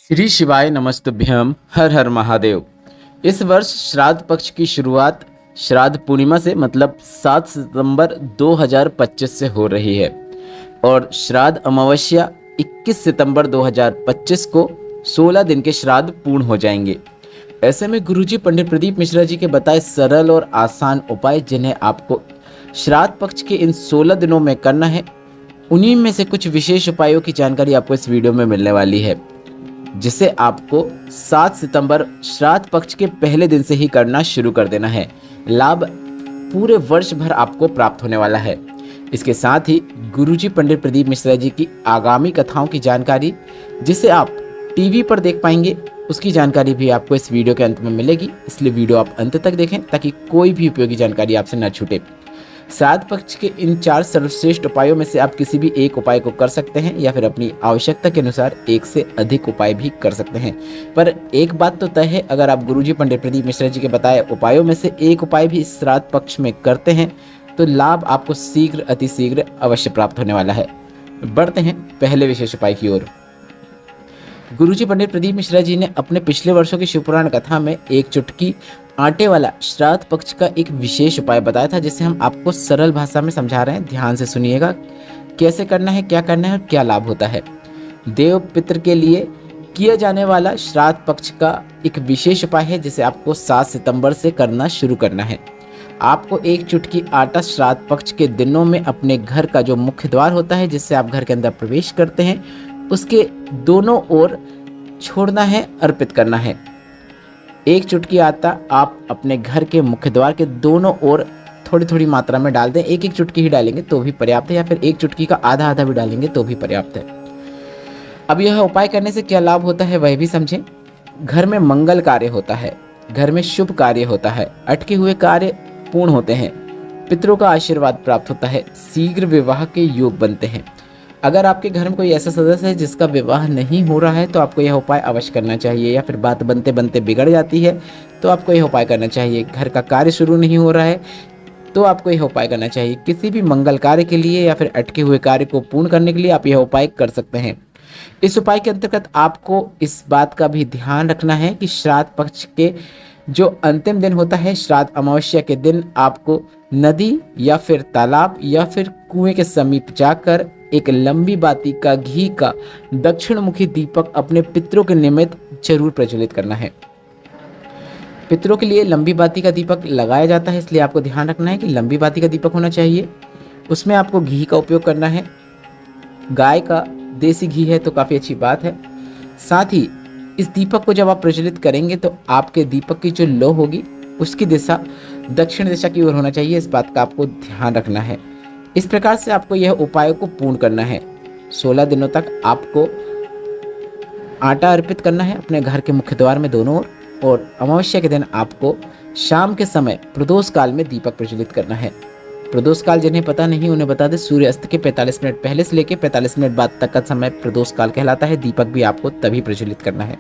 श्री शिवाय नमस्तभ्यम हर हर महादेव। इस वर्ष श्राद्ध पक्ष की शुरुआत श्राद्ध पूर्णिमा से मतलब 7 सितंबर 2025 से हो रही है और श्राद्ध अमावस्या 21 सितंबर 2025 को 16 दिन के श्राद्ध पूर्ण हो जाएंगे। ऐसे में गुरुजी पंडित प्रदीप मिश्रा जी के बताए सरल और आसान उपाय जिन्हें आपको श्राद्ध पक्ष के इन 16 दिनों में करना है, उन्हीं में से कुछ विशेष उपायों की जानकारी आपको इस वीडियो में मिलने वाली है, जिसे आपको 7 सितंबर श्राद्ध पक्ष के पहले दिन से ही करना शुरू कर देना है। लाभ पूरे वर्ष भर आपको प्राप्त होने वाला है। इसके साथ ही गुरुजी पंडित प्रदीप मिश्रा जी की आगामी कथाओं की जानकारी, जिसे आप टीवी पर देख पाएंगे, उसकी जानकारी भी आपको इस वीडियो के अंत में मिलेगी। इसलिए वीडियो आप अंत तक देखें ताकि कोई भी उपयोगी जानकारी आपसे न छूटे। श्राद्ध पक्ष के इन 4 सर्वश्रेष्ठ उपायों में से आप किसी भी एक उपाय को कर सकते हैं या फिर अपनी आवश्यकता के अनुसार एक से अधिक उपाय भी कर सकते हैं। पर एक बात तो तय है, अगर आप गुरुजी पंडित प्रदीप मिश्रा जी के बताए उपायों में से एक उपाय भी इस श्राद्ध पक्ष में करते हैं तो लाभ आपको शीघ्र अतिशीघ्र अवश्य प्राप्त होने वाला है। बढ़ते हैं पहले विशेष उपाय की ओर। गुरुजी पंडित प्रदीप मिश्रा जी ने अपने पिछले वर्षों की शिवपुराण कथा में एक चुटकी आटे वाला श्राद्ध पक्ष का एक विशेष उपाय बताया था, जिसे हम आपको सरल भाषा में समझा रहे हैं। ध्यान से सुनिएगा, कैसे करना है, क्या करना है और क्या लाभ होता है। देव पितृ के लिए किया जाने वाला श्राद्ध पक्ष का एक विशेष उपाय है, जिसे आपको 7 सितंबर से करना शुरू करना है। आपको एक चुटकी आटा श्राद्ध पक्ष के दिनों में अपने घर का जो मुख्य द्वार होता है, जिससे आप घर के अंदर प्रवेश करते हैं, उसके दोनों ओर छोड़ना है, अर्पित करना है। एक चुटकी आटा आप अपने घर के मुख्य द्वार के दोनों ओर थोड़ी थोड़ी मात्रा में डाल दें। एक एक चुटकी ही डालेंगे तो भी पर्याप्त है, या फिर एक चुटकी का आधा आधा भी डालेंगे तो भी पर्याप्त है। अब यह उपाय करने से क्या लाभ होता है वह भी समझें। घर में मंगल कार्य होता है, घर में शुभ कार्य होता है, अटके हुए कार्य पूर्ण होते हैं, पितरों का आशीर्वाद प्राप्त होता है, शीघ्र विवाह के योग बनते हैं। अगर आपके घर में कोई ऐसा सदस्य है जिसका विवाह नहीं हो रहा है तो आपको यह उपाय अवश्य करना चाहिए, या फिर बात बनते बनते बिगड़ जाती है तो आपको यह उपाय करना चाहिए। घर का कार्य शुरू नहीं हो रहा है तो आपको यह उपाय करना चाहिए। किसी भी मंगल कार्य के लिए या फिर अटके हुए कार्य को पूर्ण करने के लिए आप यह उपाय कर सकते हैं। इस उपाय के अंतर्गत आपको इस बात का भी ध्यान रखना है कि श्राद्ध पक्ष के जो अंतिम दिन होता है, श्राद्ध अमावस्या के दिन, आपको नदी या फिर तालाब या फिर कुएं के समीप जाकर एक लंबी बाती का घी का दक्षिण मुखी दीपक अपने पितरों के निमित्त जरूर प्रज्वलित करना है। पितरों के लिए लंबी बाती का दीपक लगाया जाता है, इसलिए आपको ध्यान रखना है कि लंबी बाती का दीपक होना चाहिए। उसमें आपको घी का उपयोग करना है। गाय का देसी घी है तो काफ़ी अच्छी बात है। साथ ही इस दीपक को जब आप प्रज्वलित करेंगे तो आपके दीपक की जो लौ होगी उसकी दिशा दक्षिण दिशा की ओर होना चाहिए। इस बात का आपको ध्यान रखना है। इस प्रकार से आपको यह उपाय को पूर्ण करना है। 16 दिनों तक आपको आटा अर्पित करना है अपने घर के मुख्य द्वार में दोनों ओर, और अमावस्या के दिन आपको शाम के समय प्रदोष काल में दीपक प्रज्वलित करना है। प्रदोष काल जिन्हें पता नहीं उन्हें बता दें, सूर्यास्त के 45 मिनट पहले से लेकर 45 मिनट बाद तक का समय प्रदोष काल कहलाता है। दीपक भी आपको तभी प्रज्वलित करना है।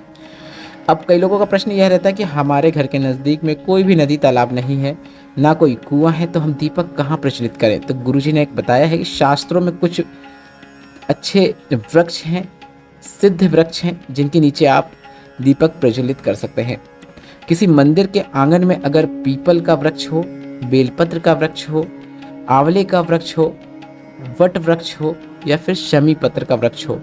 अब कई लोगों का प्रश्न यह रहता है कि हमारे घर के नज़दीक में कोई भी नदी तालाब नहीं है, ना कोई कुआं है, तो हम दीपक कहाँ प्रज्वलित करें। तो गुरुजी ने एक बताया है कि शास्त्रों में कुछ अच्छे वृक्ष हैं, सिद्ध वृक्ष हैं, जिनके नीचे आप दीपक प्रज्वलित कर सकते हैं। किसी मंदिर के आंगन में अगर पीपल का वृक्ष हो, बेलपत्र का वृक्ष हो, आंवले का वृक्ष हो, वट वृक्ष हो या फिर शमी पत्र का वृक्ष हो,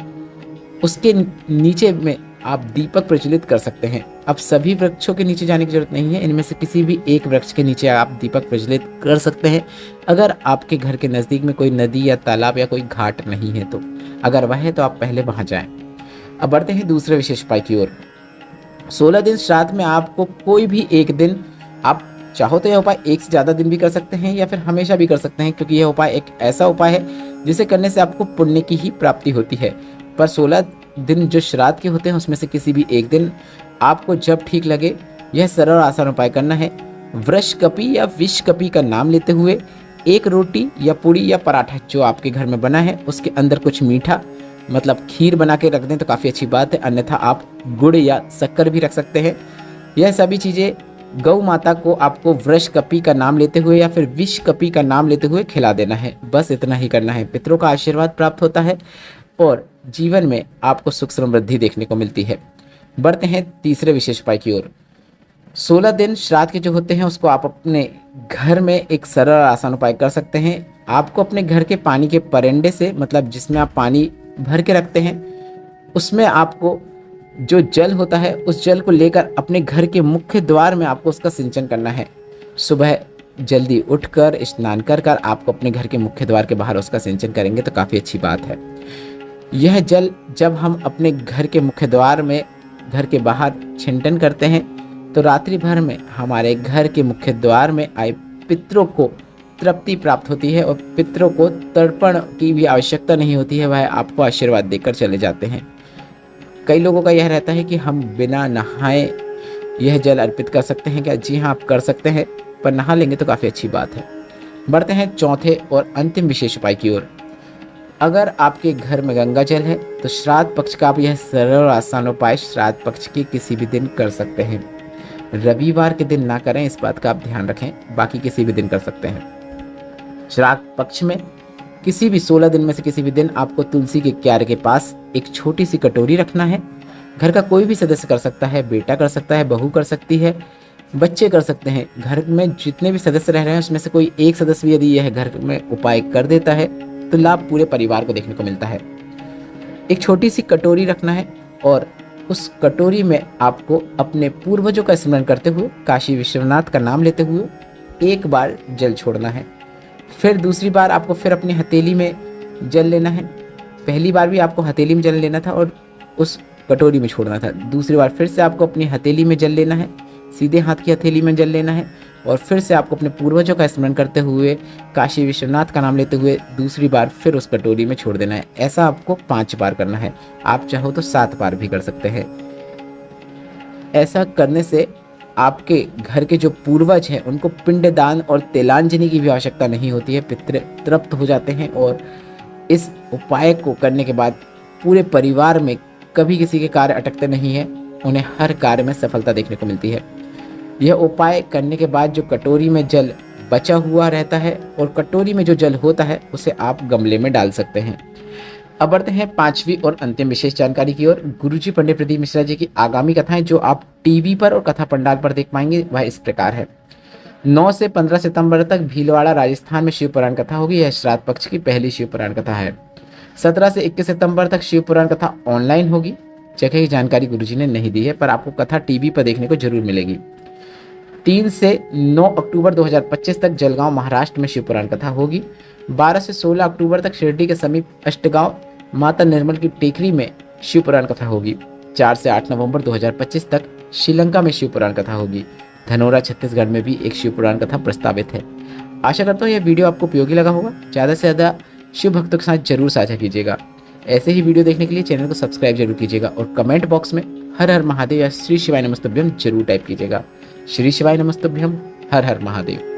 उसके नीचे में आप दीपक प्रज्वलित कर सकते हैं। अब सभी वृक्षों के नीचे जाने की जरूरत नहीं है, इनमें से किसी भी एक वृक्ष के नीचे आप दीपक प्रज्वलित कर सकते हैं, अगर आपके घर के नज़दीक में कोई नदी या तालाब या कोई घाट नहीं है तो। अगर वह है तो आप पहले वहाँ जाएं। अब बढ़ते हैं दूसरे विशेष उपाय की ओर। 16 दिन श्राद्ध में आपको कोई भी एक दिन, आप चाहो तो यह उपाय एक से ज़्यादा दिन भी कर सकते हैं या फिर हमेशा भी कर सकते हैं, क्योंकि यह उपाय एक ऐसा उपाय है जिसे करने से आपको पुण्य की ही प्राप्ति होती है। पर 16 दिन जो श्राद्ध के होते हैं उसमें से किसी भी एक दिन आपको जब ठीक लगे यह सरल और आसान उपाय करना है। वृषकपि या विषकपि का नाम लेते हुए एक रोटी या पूड़ी या पराठा जो आपके घर में बना है उसके अंदर कुछ मीठा, मतलब खीर बना के रख दें तो काफ़ी अच्छी बात है, अन्यथा आप गुड़ या शक्कर भी रख सकते हैं। यह सभी चीज़ें गौ माता को आपको वृषकपि का नाम लेते हुए या फिर विषकपि का नाम लेते हुए खिला देना है। बस इतना ही करना है। पितरों का आशीर्वाद प्राप्त होता है और जीवन में आपको सुख समृद्धि देखने को मिलती है। बढ़ते हैं तीसरे विशेष उपाय की ओर। 16 दिन श्राद्ध के जो होते हैं उसको आप अपने घर में एक सरल और आसान उपाय कर सकते हैं। आपको अपने घर के पानी के परेंडे से, मतलब जिसमें आप पानी भर के रखते हैं, उसमें आपको जो जल होता है उस जल को लेकर अपने घर के मुख्य द्वार में आपको उसका सिंचन करना है। सुबह जल्दी उठकर स्नान कर कर आपको अपने घर के मुख्य द्वार के बाहर उसका सिंचन करेंगे तो काफ़ी अच्छी बात है। यह जल जब हम अपने घर के मुख्य द्वार में, घर के बाहर छिंटन करते हैं तो रात्रि भर में हमारे घर के मुख्य द्वार में आए पितरों को तृप्ति प्राप्त होती है और पितरों को तर्पण की भी आवश्यकता नहीं होती है, वह आपको आशीर्वाद देकर चले जाते हैं। कई लोगों का यह रहता है कि हम बिना नहाए यह जल अर्पित कर सकते हैं क्या? जी हाँ, आप कर सकते हैं, पर नहा लेंगे तो काफ़ी अच्छी बात है। बढ़ते हैं चौथे और अंतिम विशेष उपाय की ओर। अगर आपके घर में गंगा जल है तो श्राद्ध पक्ष का आप यह सरल और आसान उपाय श्राद्ध पक्ष के किसी भी दिन कर सकते हैं। रविवार के दिन ना करें, इस बात का आप ध्यान रखें, बाकी किसी भी दिन कर सकते हैं। श्राद्ध पक्ष में किसी भी 16 दिन में से किसी भी दिन आपको तुलसी के क्यारे के पास एक छोटी सी कटोरी रखना है। घर का कोई भी सदस्य कर सकता है, बेटा कर सकता है, बहू कर सकती है, बच्चे कर सकते हैं। घर में जितने भी सदस्य रह रहे हैं उसमें से कोई एक सदस्य भी यदि यह घर में उपाय कर देता है तो लाभ पूरे परिवार को देखने को मिलता है। एक छोटी सी कटोरी रखना है और उस कटोरी में आपको अपने पूर्वजों का स्मरण करते हुए, काशी विश्वनाथ का नाम लेते हुए एक बार जल छोड़ना है। फिर दूसरी बार आपको फिर अपनी हथेली में जल लेना है। पहली बार भी आपको हथेली में जल लेना था और उस कटोरी में छोड़ना था। दूसरी बार फिर से आपको अपनी हथेली में जल लेना है, सीधे हाथ की हथेली में जल लेना है और फिर से आपको अपने पूर्वजों का स्मरण करते हुए, काशी विश्वनाथ का नाम लेते हुए दूसरी बार फिर उस कटोरी में छोड़ देना है। ऐसा आपको 5 बार करना है। आप चाहो तो 7 बार भी कर सकते हैं। ऐसा करने से आपके घर के जो पूर्वज हैं उनको पिंडदान और तिलांजलि की भी आवश्यकता नहीं होती है। पितृ तृप्त हो जाते हैं और इस उपाय को करने के बाद पूरे परिवार में कभी किसी के कार्य अटकते नहीं हैं, उन्हें हर कार्य में सफलता देखने को मिलती है। यह उपाय करने के बाद जो कटोरी में जल बचा हुआ रहता है और कटोरी में जो जल होता है उसे आप गमले में डाल सकते हैं। अब बढ़ते हैं 5वीं और अंतिम विशेष जानकारी की ओर। गुरुजी पंडित प्रदीप मिश्रा जी की आगामी कथाएं जो आप टीवी पर और कथा पंडाल पर देख पाएंगे वह इस प्रकार है। 9 से 15 सितंबर तक भीलवाड़ा राजस्थान में शिव पुराण कथा होगी। यह श्राद्ध पक्ष की पहली शिव पुराण कथा है। 17 से 21 सितंबर तक शिव पुराण कथा ऑनलाइन होगी। जगह की जानकारी गुरुजी ने नहीं दी है, पर आपको कथा टीवी पर देखने को जरूर मिलेगी। 3 से 9 अक्टूबर 2025 तक जलगांव महाराष्ट्र में शिव पुराण कथा होगी। 12 से 16 अक्टूबर तक शिरडी के समीप अष्टगांव माता निर्मल की टेकरी में शिव पुराण कथा होगी। 4 से 8 नवंबर 2025 तक श्रीलंका में शिव पुराण कथा होगी। धनोरा छत्तीसगढ़ में भी एक शिव पुराण कथा प्रस्तावित है। आशा करता हूँ यह वीडियो आपको उपयोगी लगा होगा। ज़्यादा से ज़्यादा शिव भक्तों के साथ जरूर साझा कीजिएगा। ऐसे ही वीडियो देखने के लिए चैनल को सब्सक्राइब जरूर कीजिएगा और कमेंट बॉक्स में हर हर महादेव या श्री शिवाय नमस्तुभ्यम जरूर टाइप कीजिएगा। श्री शिवाय नमस्तुभ्यम, हर हर महादेव।